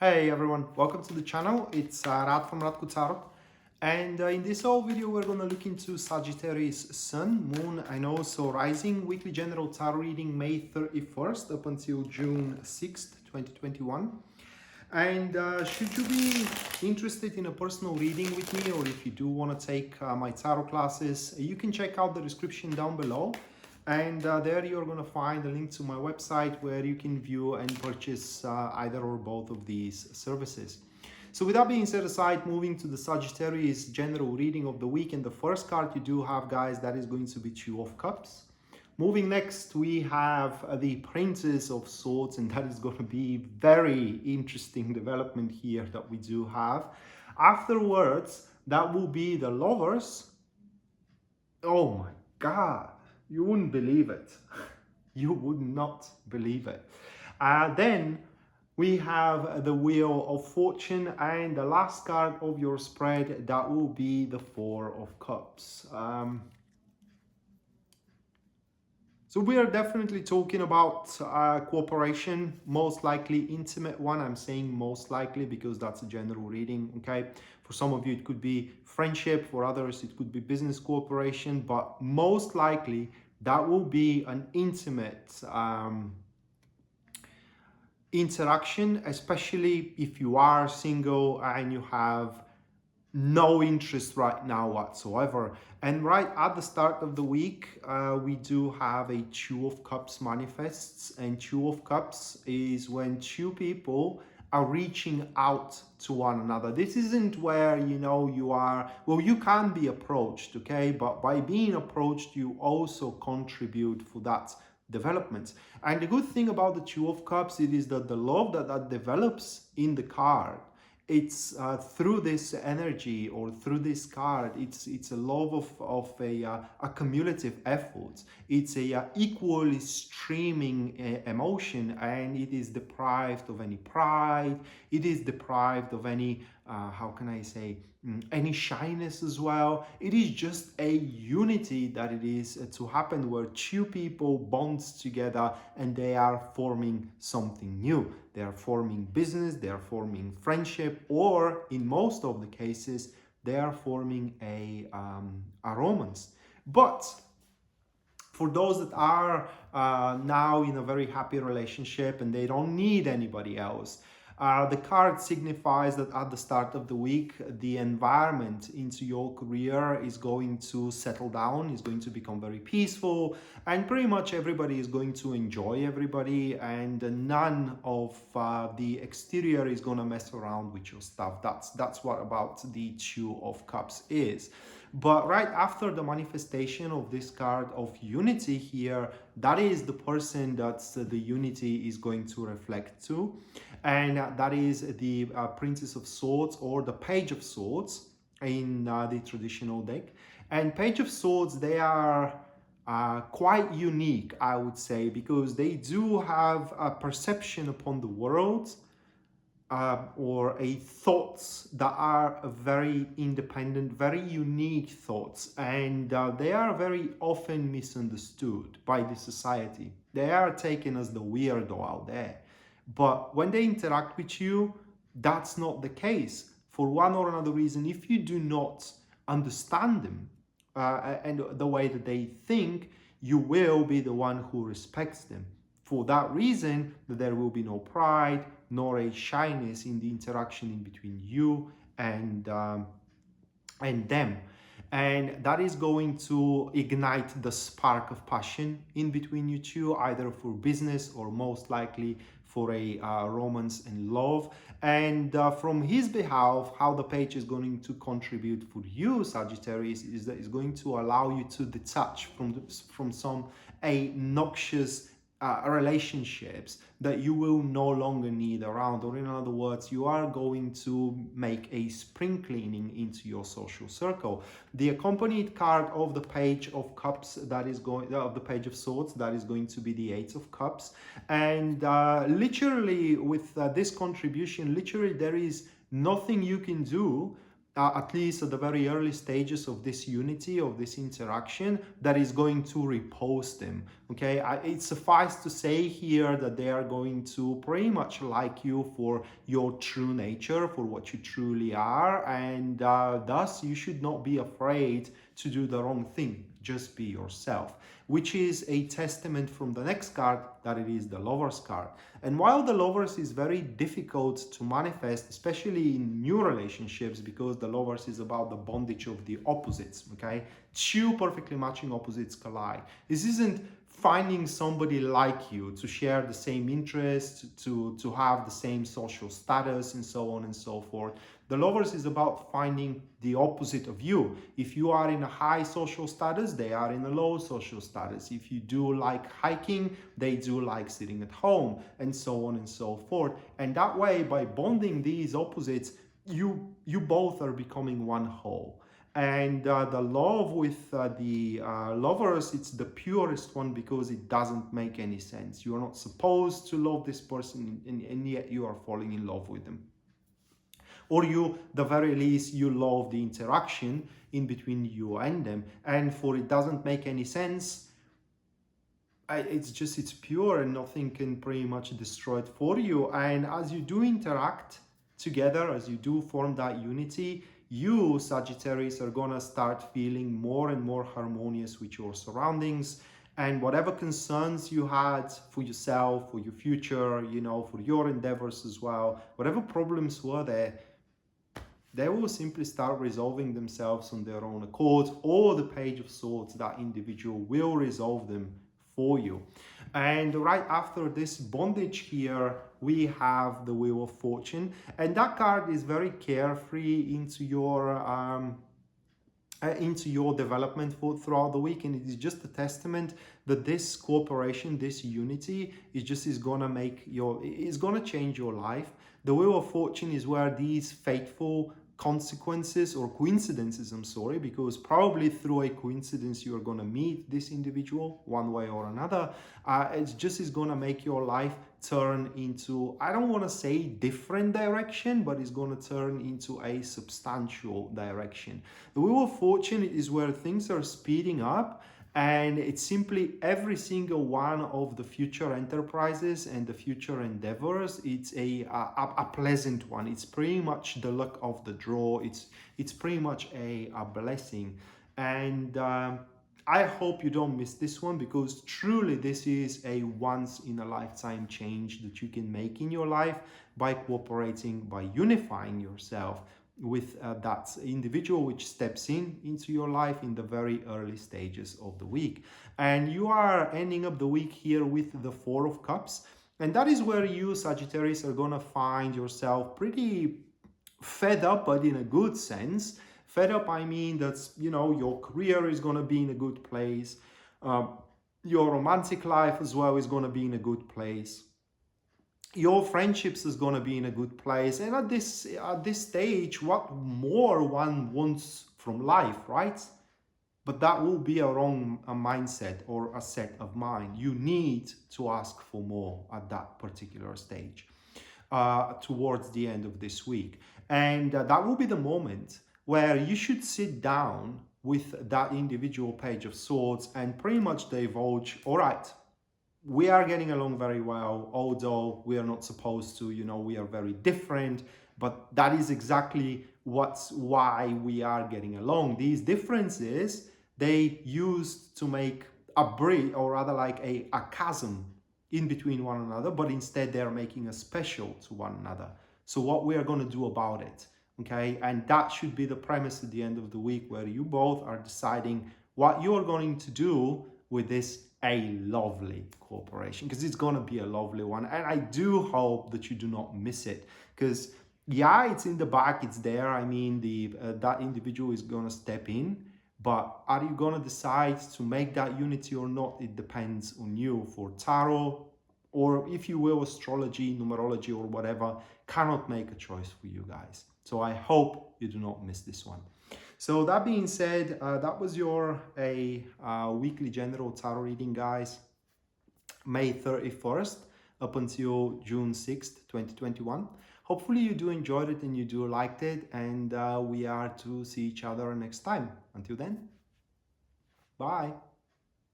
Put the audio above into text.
Hey everyone, welcome to the channel. It's Rad from Radko, and in this whole video we're going to look into Sagittarius Sun, Moon and also Rising weekly general tarot reading May 31st up until June 6th, 2021. And should you be interested in a personal reading with me, or if you do want to take my tarot classes, you can check out the description down below. And there you're going to find a link to my website where you can view and purchase either or both of these services. So with that being set aside, moving to the Sagittarius general reading of the week, and the first card you do have, guys, that is going to be Two of Cups. Moving next, we have the Princess of Swords, and that is going to be very interesting development here that we do have. Afterwards, that will be the Lovers. Oh my God. You wouldn't believe it. You would not believe it. Then we have the Wheel of Fortune, and the last card of your spread, that will be the Four of Cups. So we are definitely talking about cooperation, most likely intimate one. I'm saying most likely because that's a general reading, okay? For some of you, it could be friendship. For others, it could be business cooperation. But most likely, that will be an intimate interaction, especially if you are single and you have no interest right now whatsoever. And right at the start of the week, we do have a Two of Cups manifests, and Two of Cups is when two people are reaching out to one another. This isn't where, you are, well, you can be approached, okay? But by being approached, you also contribute for that development. And the good thing about the Two of Cups, it is that the love that develops in the card, it's through this energy or through this card, it's a love of a cumulative effort. It's a equally streaming emotion, and it is deprived of any pride. It is deprived of any how can I say, any shyness as well. It is just a unity that it is to happen, where two people bond together and they are forming something new. They are forming business, they are forming friendship, or in most of the cases, they are forming a romance. But for those that are now in a very happy relationship and they don't need anybody else, the card signifies that at the start of the week, the environment into your career is going to settle down, is going to become very peaceful, and pretty much everybody is going to enjoy everybody, and none of the exterior is going to mess around with your stuff. That's what about the Two of Cups is. But right after the manifestation of this card of unity here, that is the person that the unity is going to reflect to. And that is the Princess of Swords, or the Page of Swords in the traditional deck. And Page of Swords, they are quite unique, I would say, because they do have a perception upon the world, or a thoughts that are very independent, very unique thoughts, and they are very often misunderstood by the society. They are taken as the weirdo out there. But when they interact with you, that's not the case. For one or another reason, if you do not understand them and the way that they think, you will be the one who respects them. For that reason, there will be no pride nor a shyness in the interaction in between you and them. And that is going to ignite the spark of passion in between you two, either for business or most likely for a romance and love. And from his behalf, how the page is going to contribute for you, Sagittarius, is that it's going to allow you to detach from some noxious relationships that you will no longer need around, or in other words, you are going to make a spring cleaning into your social circle. The accompanied card of the Page of Cups, that is going of the Page of Swords, that is going to be the Eight of Cups. And literally with this contribution, literally there is nothing you can do at least at the very early stages of this unity, of this interaction, that is going to repulse them. Okay, it suffices to say here that they are going to pretty much like you for your true nature, for what you truly are, and thus you should not be afraid to do the wrong thing. Just be yourself, which is a testament from the next card that it is the Lovers card. And while the Lovers is very difficult to manifest, especially in new relationships, because the Lovers is about the bondage of the opposites, okay? Two perfectly matching opposites collide. This isn't finding somebody like you to share the same interests, to have the same social status, and so on and so forth. The Lovers is about finding the opposite of you. If you are in a high social status, they are in a low social status. If you do like hiking, they do like sitting at home, and so on and so forth. And that way, by bonding these opposites, you both are becoming one whole. And the love with the Lovers, it's the purest one because it doesn't make any sense. You are not supposed to love this person, and yet you are falling in love with them. Or you, the very least, you love the interaction in between you and them. And for it doesn't make any sense, it's pure and nothing can pretty much destroy it for you. And as you do interact together, as you do form that unity, you, Sagittarius, are gonna start feeling more and more harmonious with your surroundings, and whatever concerns you had for yourself, for your future, you know, for your endeavors as well, whatever problems were there, they will simply start resolving themselves on their own accord, or the Page of Swords, that individual will resolve them for you. And right after this bondage here, we have the Wheel of Fortune, and that card is very carefree into your development throughout the week, and it is just a testament that this cooperation, this unity, is gonna change your life. The Wheel of Fortune is where these fateful consequences or coincidences, I'm sorry, because probably through a coincidence you are going to meet this individual one way or another. Is going to make your life turn into, I don't want to say different direction, but it's going to turn into a substantial direction. The Wheel of Fortune is where things are speeding up, and it's simply every single one of the future enterprises and the future endeavors, it's a pleasant one. It's pretty much the luck of the draw. It's pretty much a blessing. And I hope you don't miss this one, because truly this is a once in a lifetime change that you can make in your life by cooperating, by unifying yourself with that individual which steps into your life in the very early stages of the week. And you are ending up the week here with the Four of Cups, and that is where you, Sagittarius, are gonna find yourself pretty fed up, but in a good sense. Fed up, I mean that's, you know, your career is gonna be in a good place, your romantic life as well is gonna be in a good place, your friendships is going to be in a good place. And at this stage, what more one wants from life, right? But that will be a wrong mindset or a set of mind. You need to ask for more at that particular stage towards the end of this week. And that will be the moment where you should sit down with that individual Page of Swords and pretty much divulge, all right, we are getting along very well, although we are not supposed to, you know, we are very different, but that is exactly why we are getting along. These differences, they used to make a bridge, or rather like a chasm in between one another, but instead they're making us special to one another. So what we are going to do about it, okay? And that should be the premise at the end of the week, where you both are deciding what you're going to do with this a lovely cooperation, because it's going to be a lovely one. And I do hope that you do not miss it, because yeah, it's in the back, it's there. I mean, that individual is going to step in, but are you going to decide to make that unity or not? It depends on you. For tarot, or if you will, astrology, numerology, or whatever, cannot make a choice for you guys. So I hope you do not miss this one. So that being said, that was your weekly general tarot reading, guys. May 31st up until June 6th, 2021. Hopefully you do enjoyed it and you do liked it, and we are to see each other next time. Until then, bye.